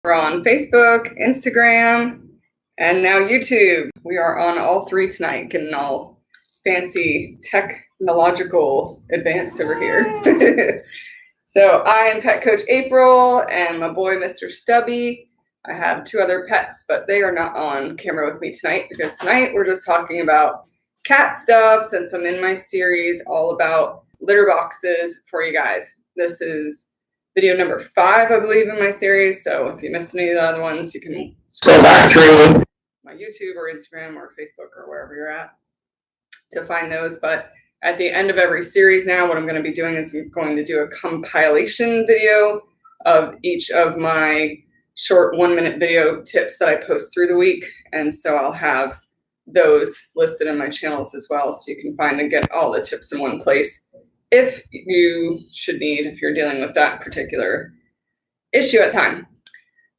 We're on Facebook, Instagram, and now YouTube. We are on all three tonight, getting all fancy technological advanced over here. So I am PetCoachApril and my boy, Mr. Stubby. I have two other pets, but they are not on camera with me tonight because tonight we're just talking about cat stuff since I'm in my series all about litter boxes for you guys. This is video number 5, I believe, in my series. So if you missed any of the other ones, you can scroll back through my YouTube or Instagram or Facebook or wherever you're at to find those. But at the end of every series now, what I'm going to be doing is I'm going to do a compilation video of each of my short 1-minute video tips that I post through the week. And so I'll have those listed in my channels as well, so you can find and get all the tips in one place if you should need, if you're dealing with that particular issue at time.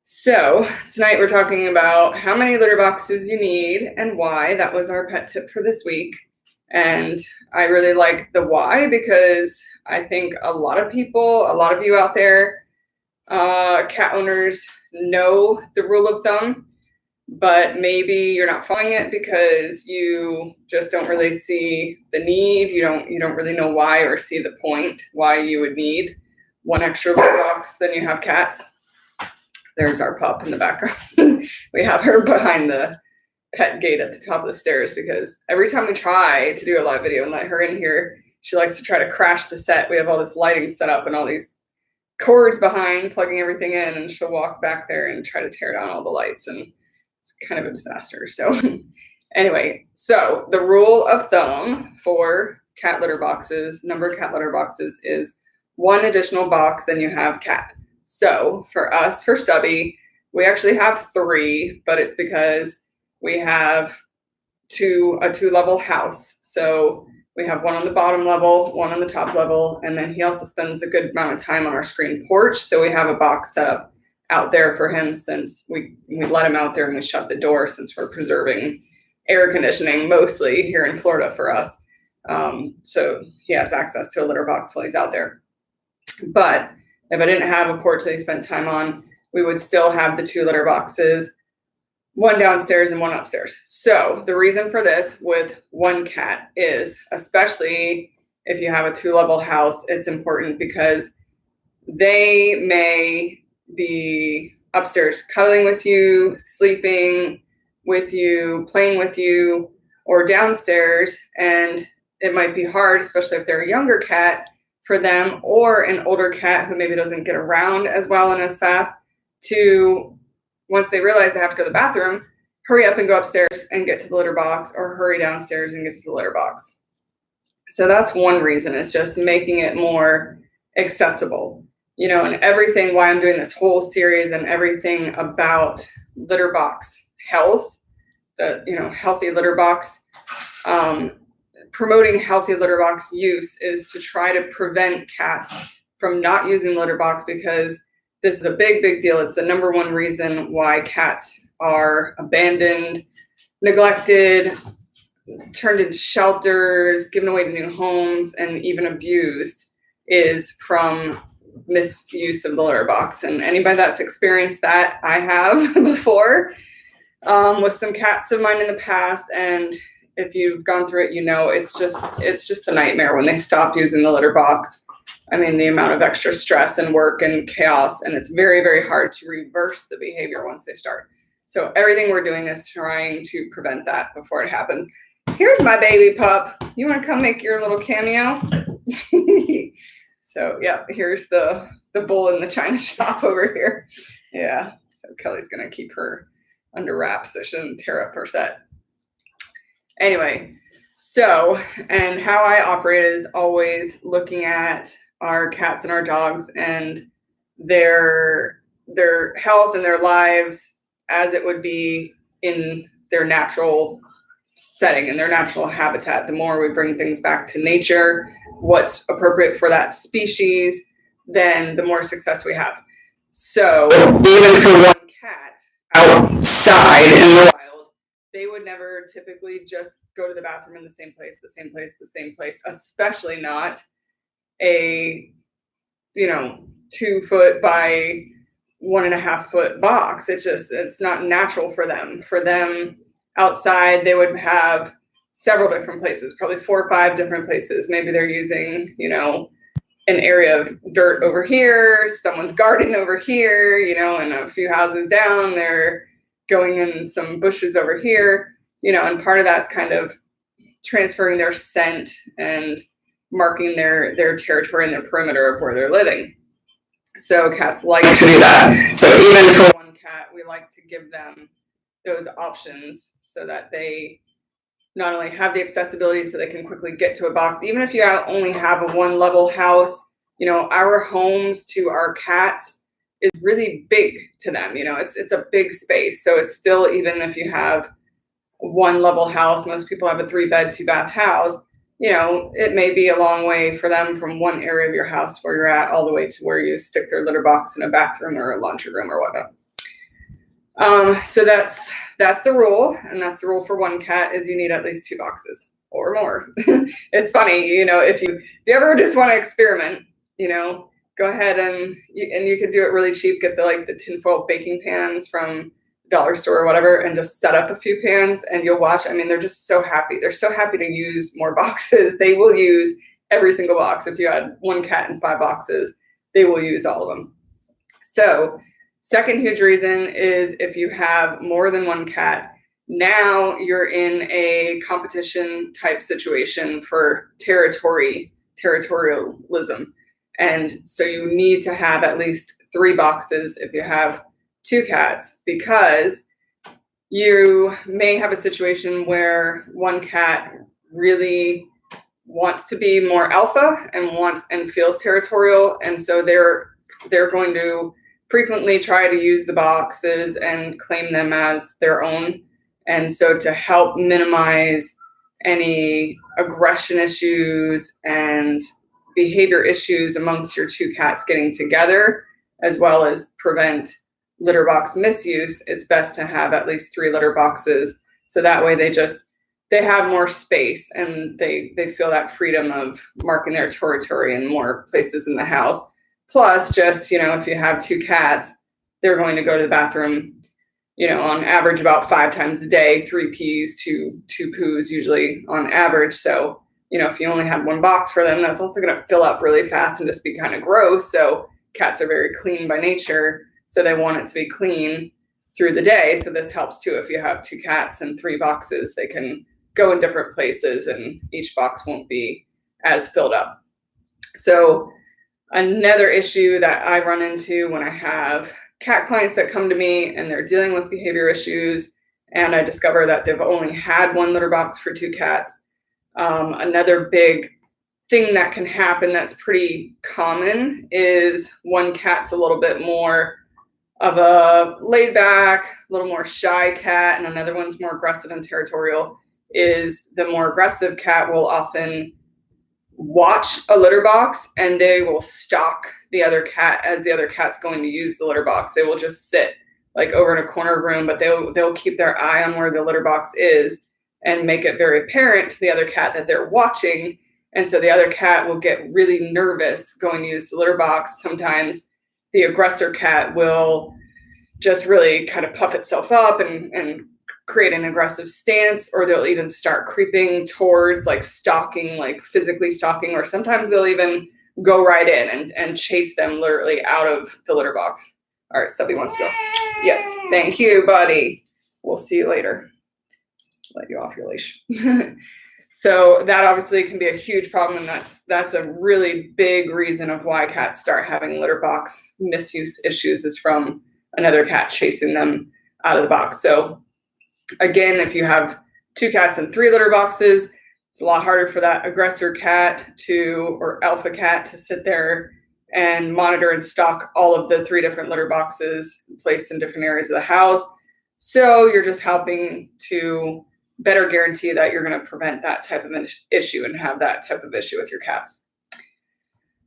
So tonight we're talking about how many litter boxes you need and why. That was our pet tip for this week. And I really like the why because I think a lot of people, a lot of you out there, cat owners know the rule of thumb, but maybe you're not following it because you just don't really see the need. You don't really know why or see the point why you would need one extra litter box than you have cats. There's our pup in the background. We have her behind the pet gate at the top of the stairs because every time we try to do a live video and let her in here, she likes to try to crash the set. We have all this lighting set up and all these cords behind plugging everything in, and she'll walk back there and try to tear down all the lights, and it's kind of a disaster. So anyway, so the rule of thumb for cat litter boxes, number of cat litter boxes, is 1 additional box than you have cat. So for us, for Stubby, we actually have 3, but it's because we have a 2-level house. So we have one on the bottom level, one on the top level, and then he also spends a good amount of time on our screen porch. So we have a box set up out there for him since we let him out there and we shut the door since we're preserving air conditioning mostly here in Florida for us. So he has access to a litter box while he's out there. But if I didn't have a porch that he spent time on, we would still have the 2 litter boxes, one downstairs and one upstairs. So the reason for this with one cat is, especially if you have a 2-level house, it's important because they may be upstairs cuddling with you, sleeping with you, playing with you, or downstairs. And it might be hard, especially if they're a younger cat, for them or an older cat who maybe doesn't get around as well and as fast to, once they realize they have to go to the bathroom, hurry up and go upstairs and get to the litter box, or hurry downstairs and get to the litter box. So that's one reason. It's just making it more accessible, and everything, why I'm doing this whole series and everything about litter box health, healthy litter box, promoting healthy litter box use is to try to prevent cats from not using litter box, because this is a big, big deal. It's the number 1 reason why cats are abandoned, neglected, turned into shelters, given away to new homes, and even abused, is from misuse of the litter box. And anybody that's experienced that, I have before, with some cats of mine in the past. And if you've gone through it, it's just a nightmare when they stop using the litter box. I mean, the amount of extra stress and work and chaos, and it's very, very hard to reverse the behavior once they start. So everything we're doing is trying to prevent that before it happens. Here's my baby pup. You want to come make your little cameo? So yeah, here's the bull in the china shop over here. Yeah, so Kelly's going to keep her under wraps so she doesn't tear up her set. Anyway, so, and how I operate is always looking at our cats and our dogs and their health and their lives as it would be in their natural setting, in their natural habitat. The more we bring things back to nature, what's appropriate for that species, then the more success we have. So even for one cat outside in the wild, they would never typically just go to the bathroom in the same place, especially not a 2 foot by 1.5 foot box. It's not natural for them. For them outside, they would have several different places, probably 4 or 5 different places. Maybe they're using, an area of dirt over here, someone's garden over here, and a few houses down, they're going in some bushes over here, and part of that's kind of transferring their scent and marking their territory and their perimeter of where they're living. So cats like to do that. So even for one cat, we like to give them those options so that they not only have the accessibility so they can quickly get to a box. Even if you only have a 1-level house, our homes to our cats is really big to them. It's a big space. So it's still, even if you have 1-level house, most people have a 3-bed, 2-bath house, it may be a long way for them from one area of your house where you're at all the way to where you stick their litter box in a bathroom or a laundry room or whatnot. So that's the rule, and that's the rule for one cat, is you need at least 2 boxes or more. It's funny, if you ever just want to experiment, go ahead and you could do it really cheap. Get the tinfoil baking pans from dollar store or whatever, and just set up a few pans, and you'll watch. I mean, they're just so happy. They're so happy to use more boxes. They will use every single box. If you had one cat and 5 boxes, they will use all of them. So second huge reason is if you have more than one cat, now you're in a competition type situation for territorialism. And so you need to have at least 3 boxes if you have 2 cats, because you may have a situation where one cat really wants to be more alpha and feels territorial. And so they're going to frequently try to use the boxes and claim them as their own. And so to help minimize any aggression issues and behavior issues amongst your 2 cats getting together, as well as prevent litter box misuse, it's best to have at least 3 litter boxes. So that way they have more space and they feel that freedom of marking their territory in more places in the house. Plus, just, if you have 2 cats, they're going to go to the bathroom, on average about 5 times a day, 3 pees, 2 poos usually on average. So, if you only had 1 box for them, that's also going to fill up really fast and just be kind of gross. So cats are very clean by nature. So they want it to be clean through the day. So this helps too. If you have 2 cats and 3 boxes, they can go in different places and each box won't be as filled up. So another issue that I run into when I have cat clients that come to me and they're dealing with behavior issues, and I discover that they've only had 1 litter box for 2 cats. Another big thing that can happen that's pretty common is one cat's a little bit more of a laid back, a little more shy cat, and another one's more aggressive and territorial. Is the more aggressive cat will often watch a litter box and they will stalk the other cat as the other cat's going to use the litter box. They will just sit over in a corner room, but they'll keep their eye on where the litter box is and make it very apparent to the other cat that they're watching. And so the other cat will get really nervous going to use the litter box. Sometimes the aggressor cat will just really kind of puff itself up and create an aggressive stance, or they'll even start creeping towards stalking, physically stalking, or sometimes they'll even go right in and chase them literally out of the litter box. All right, Stubby wants to go. Yes, thank you, buddy. We'll see you later. Let you off your leash. So that obviously can be a huge problem, and that's a really big reason of why cats start having litter box misuse issues, is from another cat chasing them out of the box. So again, if you have 2 cats and 3 litter boxes, it's a lot harder for that aggressor cat or alpha cat to sit there and monitor and stalk all of the 3 different litter boxes placed in different areas of the house. So you're just helping to better guarantee that you're going to prevent that type of issue and have that type of issue with your cats.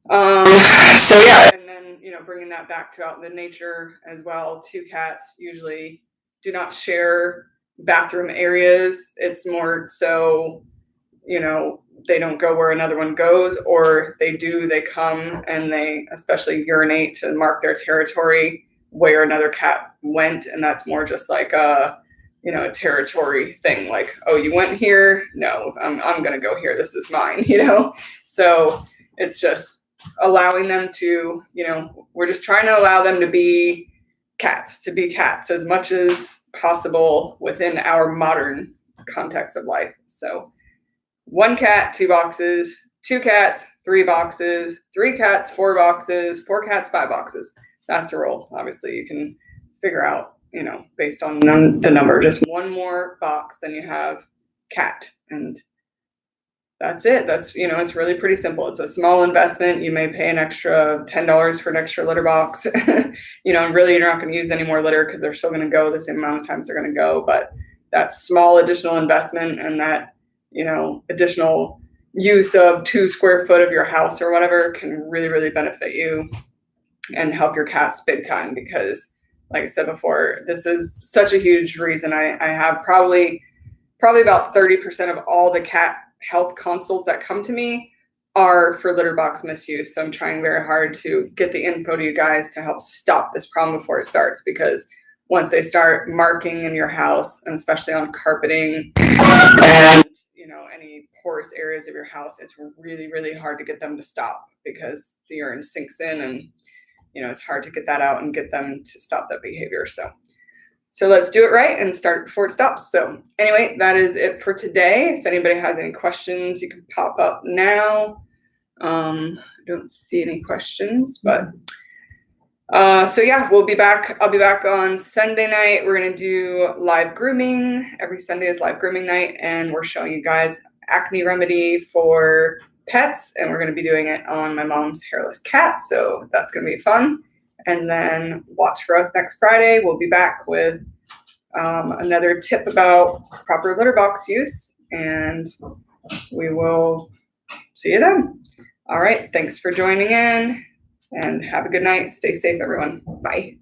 So yeah, and then, bringing that back to out in the nature as well, 2 cats usually do not share bathroom areas. It's more so, they don't go where another one goes, or they come and they especially urinate to mark their territory where another cat went, and that's more just like a territory thing. Like, oh, you went here? No, I'm gonna go here. This is mine. So it's just allowing them to, we're just trying to allow them to be cats as much as possible within our modern context of life. So 1 cat, 2 boxes, 2 cats, 3 boxes, 3 cats, 4 boxes, 4 cats, 5 boxes. That's the rule. Obviously, you can figure out, based on the number, just 1 more box than you have cat. And that's it. That's, it's really pretty simple. It's a small investment. You may pay an extra $10 for an extra litter box, and really you're not going to use any more litter because they're still going to go the same amount of times they're going to go. But that small additional investment and that, additional use of 2 square foot of your house or whatever can really, really benefit you and help your cats big time. Because like I said before, this is such a huge reason. I have probably about 30% of all the cat health consults that come to me are for litter box misuse. So I'm trying very hard to get the info to you guys to help stop this problem before it starts, because once they start marking in your house, and especially on carpeting and any porous areas of your house, it's really, really hard to get them to stop because the urine sinks in, and it's hard to get that out and get them to stop that behavior. So let's do it right and start before it stops. So anyway, that is it for today. If anybody has any questions, you can pop up now. I don't see any questions, but so yeah, we'll be back. I'll be back on Sunday night. We're going to do live grooming. Every Sunday is live grooming night, and we're showing you guys acne remedy for pets, and we're going to be doing it on my mom's hairless cat. So that's going to be fun. And then watch for us next Friday. We'll be back with another tip about proper litter box use, and we will see you then. All right. Thanks for joining in, and have a good night. Stay safe, everyone. Bye.